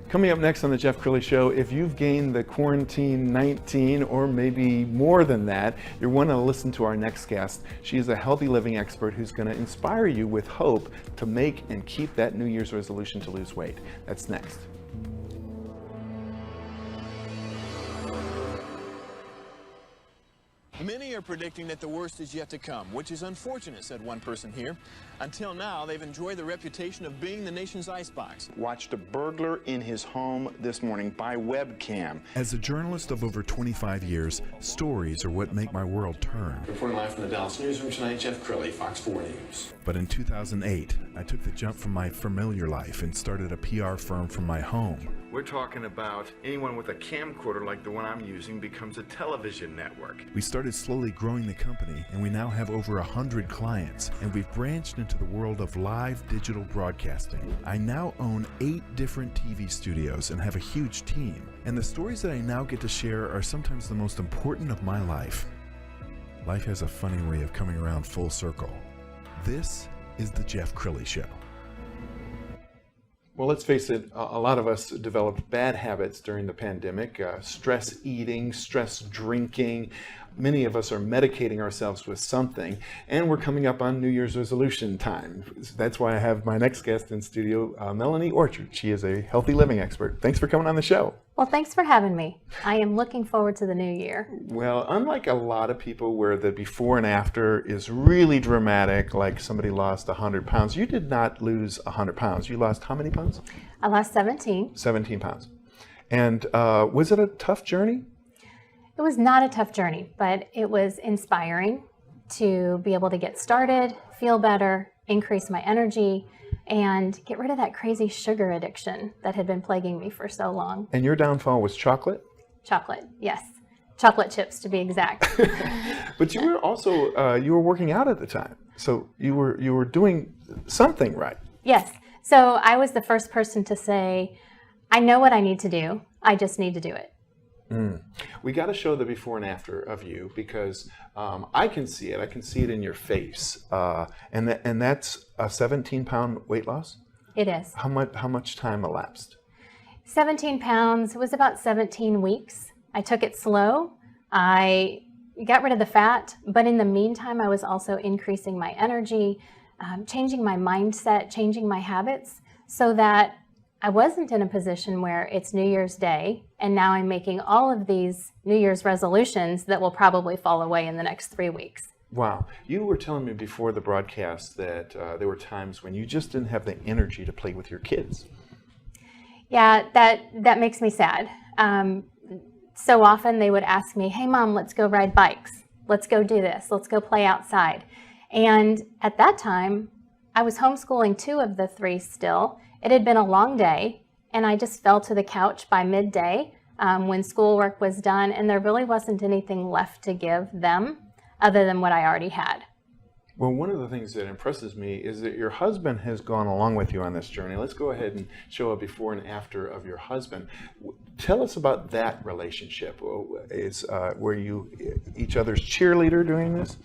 Coming up next on the Jeff Crilley Show, if you've gained the quarantine 19 or maybe more than that, you'll want to listen to our next guest. She is a healthy living expert who's going to inspire you with hope to make and keep that New Year's resolution to lose weight. That's next. Many are predicting that the worst is yet to come, which is unfortunate, said one person here. Until now, they've enjoyed the reputation of being the nation's icebox. Watched a burglar in his home this morning by webcam. As a journalist of over 25 years, stories are what make my world turn. Reporting live from the Dallas newsroom tonight, Jeff Crilley, Fox 4 News. But in 2008, I took the jump from my familiar life and started a PR firm from my home. We're talking about anyone with a camcorder like the one I'm using becomes a television network. We started slowly growing the company, and we now have over 100 clients, and we've branched into the world of live digital broadcasting. I now own 8 different TV studios and have a huge team, and the stories that I now get to share are sometimes the most important of my life. Life has a funny way of coming around full circle. This is the Jeff Crilley Show. Well, let's face it, a lot of us developed bad habits during the pandemic, stress eating, stress drinking. Many of us are medicating ourselves with something, and we're coming up on New Year's resolution time. That's why I have my next guest in studio, Melanie Orchard. She is a healthy living expert. Thanks for coming on the show. Well, thanks for having me. I am looking forward to the new year. Well, unlike a lot of people where the before and after is really dramatic, like somebody lost 100 pounds, you did not lose 100 pounds. You lost how many pounds? I lost 17. 17 pounds. And was it a tough journey? It was not a tough journey, but it was inspiring to be able to get started, feel better, increase my energy, and get rid of that crazy sugar addiction that had been plaguing me for so long. And your downfall was chocolate? Chocolate, yes. Chocolate chips, to be exact. But you were also, you were working out at the time. So you were doing something right. Yes. So I was the first person to say, I know what I need to do. I just need to do it. We got to show the before and after of you because I can see it. I can see it in your face. And that's a 17-pound weight loss? It is. How much time elapsed? 17 pounds. It was about 17 weeks. I took it slow. I got rid of the fat, but in the meantime, I was also increasing my energy, changing my mindset, changing my habits so that I wasn't in a position where it's New Year's Day and now I'm making all of these New Year's resolutions that will probably fall away in the next 3 weeks. Wow. You were telling me before the broadcast that there were times when you just didn't have the energy to play with your kids. Yeah, that makes me sad. So often they would ask me, hey, Mom, let's go ride bikes. Let's go do this. Let's go play outside. And at that time, I was homeschooling 2 of the 3 still. It had been a long day, and I just fell to the couch by midday when schoolwork was done, and there really wasn't anything left to give them other than what I already had. Well, one of the things that impresses me is that your husband has gone along with you on this journey. Let's go ahead and show a before and after of your husband. Tell us about that relationship. Were you each other's cheerleader doing this?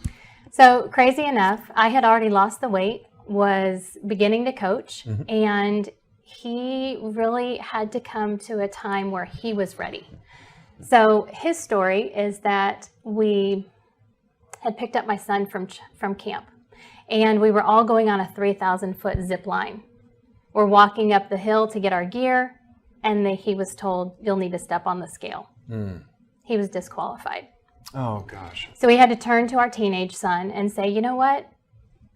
So crazy enough, I had already lost the weight, was beginning to coach, and he really had to come to a time where he was ready. So his story is that we had picked up my son from camp, and we were all going on a 3,000-foot zip line. We're walking up the hill to get our gear, and he was told, you'll need to step on the scale. He was disqualified. Oh, gosh. So we had to turn to our teenage son and say, you know what?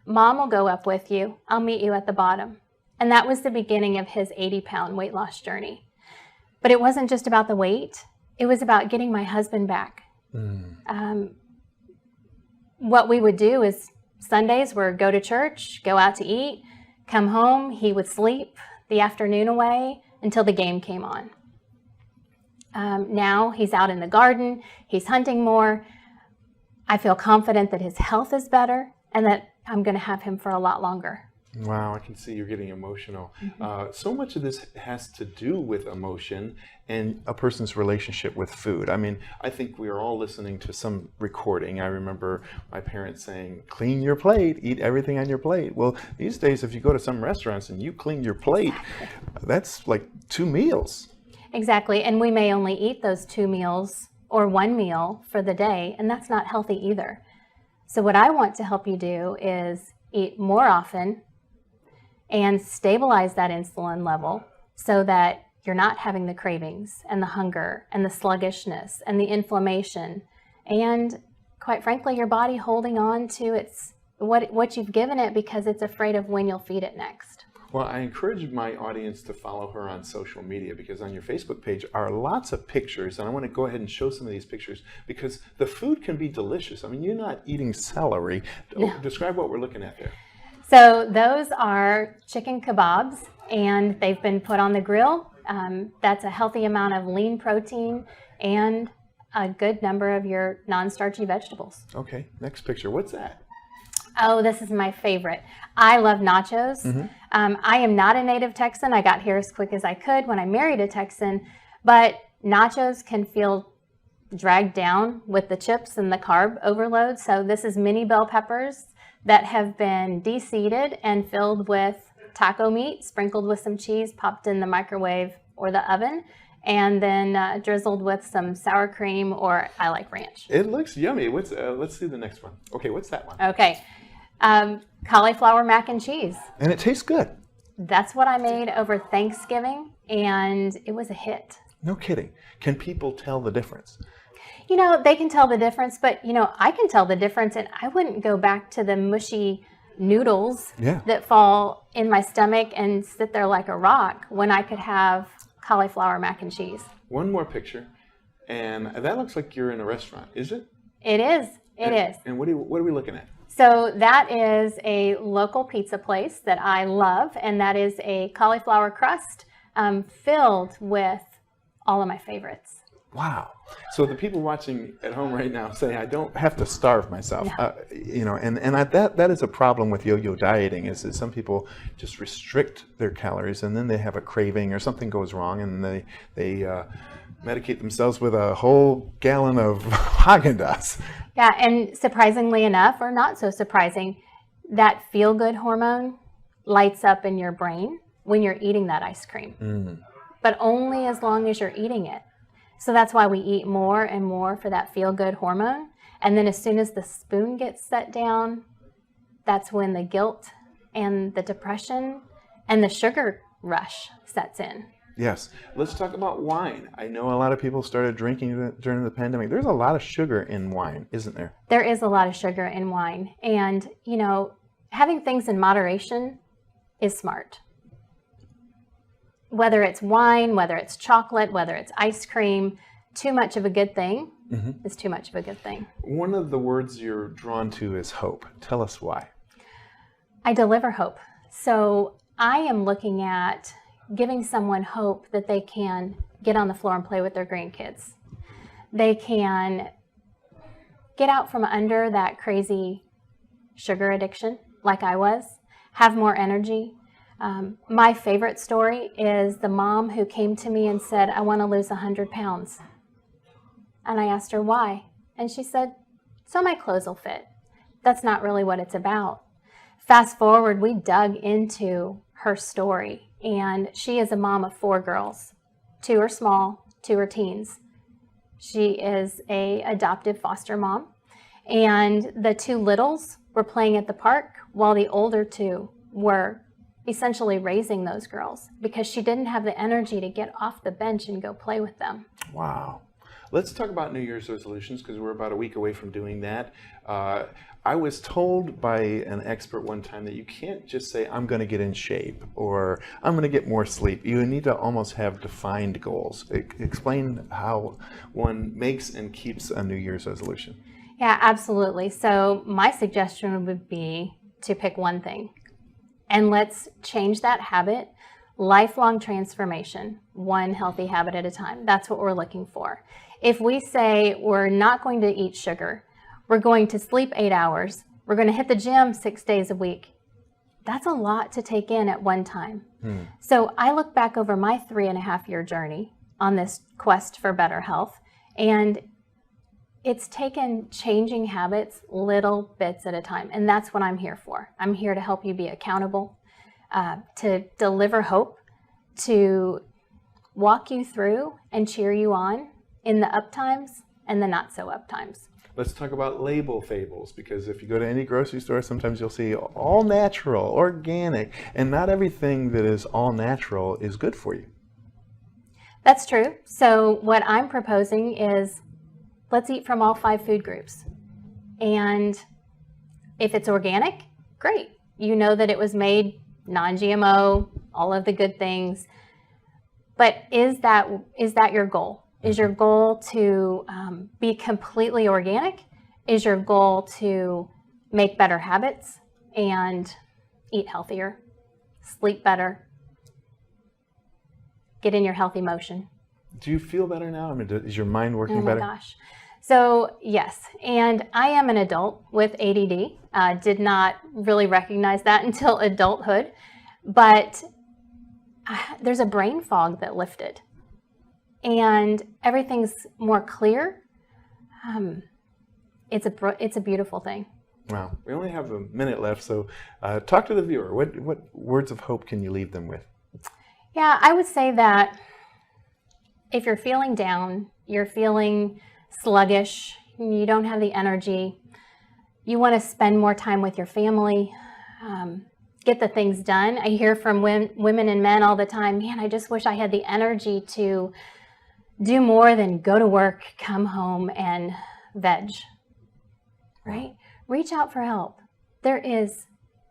Mom will go up with you. I'll meet you at the bottom. And that was the beginning of his 80-pound weight loss journey. But it wasn't just about the weight. It was about getting my husband back. What we would do is Sundays were go to church, go out to eat, come home. He would sleep the afternoon away until the game came on. Now he's out in the garden. He's hunting more. I feel confident that his health is better and that I'm going to have him for a lot longer. Wow, I can see you're getting emotional. So much of this has to do with emotion and a person's relationship with food. I mean, I think we are all listening to some recording. I remember my parents saying, clean your plate, eat everything on your plate. Well, these days, if you go to some restaurants and you clean your plate, that's like 2 meals. Exactly. And we may only eat those 2 meals or 1 meal for the day, and that's not healthy either. So what I want to help you do is eat more often and stabilize that insulin level so that you're not having the cravings and the hunger and the sluggishness and the inflammation and, quite frankly, your body holding on to what you've given it because it's afraid of when you'll feed it next. Well, I encourage my audience to follow her on social media, because on your Facebook page are lots of pictures, and I want to go ahead and show some of these pictures because the food can be delicious. I mean, you're not eating celery. No. Describe what we're looking at there. So those are chicken kebabs, and they've been put on the grill. That's a healthy amount of lean protein and a good number of your non-starchy vegetables. Okay, next picture. What's that? Oh, this is my favorite. I love nachos. I am not a native Texan. I got here as quick as I could when I married a Texan, but nachos can feel dragged down with the chips and the carb overload. So this is mini bell peppers that have been de-seeded and filled with taco meat, sprinkled with some cheese, popped in the microwave or the oven, and then drizzled with some sour cream, or I like ranch. It looks yummy. Let's see the next one. Okay, what's that one? Okay, cauliflower mac and cheese. And it tastes good. That's what I made over Thanksgiving, and it was a hit. No kidding. Can people tell the difference? You know, they can tell the difference, but, you know, I can tell the difference, and I wouldn't go back to the mushy noodles that fall in my stomach and sit there like a rock when I could have cauliflower mac and cheese. One more picture, and that looks like you're in a restaurant, is it? It is. It is. And what are we looking at? So that is a local pizza place that I love, and that is a cauliflower crust filled with all of my favorites. Wow. So the people watching at home right now say, I don't have to starve myself. No. You know, and that is a problem with yo-yo dieting, is that some people just restrict their calories and then they have a craving or something goes wrong and they medicate themselves with a whole gallon of Haagen-Dazs. Yeah, and surprisingly enough, or not so surprising, that feel-good hormone lights up in your brain when you're eating that ice cream. But only as long as you're eating it. So that's why we eat more and more for that feel-good hormone. And then as soon as the spoon gets set down, that's when the guilt and the depression and the sugar rush sets in. Yes. Let's talk about wine. I know a lot of people started drinking during the pandemic. There's a lot of sugar in wine, isn't there? There is a lot of sugar in wine. And, you know, having things in moderation is smart. Whether it's wine, whether it's chocolate, whether it's ice cream, too much of a good thing is too much of a good thing. One of the words you're drawn to is hope. Tell us why. I deliver hope. So I am looking at giving someone hope that they can get on the floor and play with their grandkids. They can get out from under that crazy sugar addiction like I was, have more energy. My favorite story is the mom who came to me and said, I want to lose 100 pounds. And I asked her why. And she said, so my clothes will fit. That's not really what it's about. Fast forward, we dug into her story. And she is a mom of 4 girls. 2 are small, 2 are teens. She is an adoptive foster mom. And the 2 littles were playing at the park while the older 2 were essentially raising those girls because she didn't have the energy to get off the bench and go play with them. Wow. Let's talk about New Year's resolutions because we're about a week away from doing that. I was told by an expert one time that you can't just say, I'm going to get in shape or I'm going to get more sleep. You need to almost have defined goals. Explain how one makes and keeps a New Year's resolution. Yeah, absolutely. So my suggestion would be to pick one thing. And let's change that habit. Lifelong transformation, one healthy habit at a time. That's what we're looking for. If we say we're not going to eat sugar, we're going to sleep 8 hours, we're going to hit the gym 6 days a week, That's a lot to take in at one time. So I look back over my 3.5-year journey on this quest for better health, and it's taken changing habits little bits at a time. And that's what I'm here for. I'm here to help you be accountable, to deliver hope, to walk you through and cheer you on in the up times and the not so up times. Let's talk about label fables, because if you go to any grocery store, sometimes you'll see all natural, organic, and not everything that is all natural is good for you. That's true. So what I'm proposing is let's eat from all 5 food groups. And if it's organic, great. You know that it was made non-GMO, all of the good things. But is that your goal? Is your goal to be completely organic? Is your goal to make better habits and eat healthier, sleep better, get in your healthy motion? Do you feel better now? I mean, is your mind working better? Oh my gosh. So yes, and I am an adult with ADD. Did not really recognize that until adulthood, but there's a brain fog that lifted. And everything's more clear. It's a beautiful thing. Wow. We only have a minute left, so talk to the viewer. What words of hope can you leave them with? Yeah, I would say that if you're feeling down, you're feeling sluggish, you don't have the energy, you want to spend more time with your family, get the things done. I hear from women and men all the time, man, I just wish I had the energy to do more than go to work, come home, and veg, right? Reach out for help. There is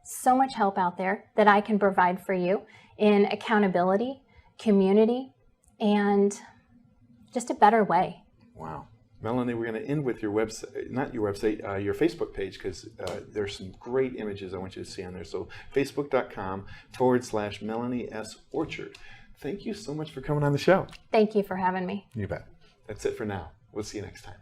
so much help out there that I can provide for you in accountability, community, and just a better way. Wow. Melanie, we're going to end with your website, not your website, your Facebook page, because there's some great images I want you to see on there. So facebook.com/Melanie S. Orchard. Thank you so much for coming on the show. Thank you for having me. You bet. That's it for now. We'll see you next time.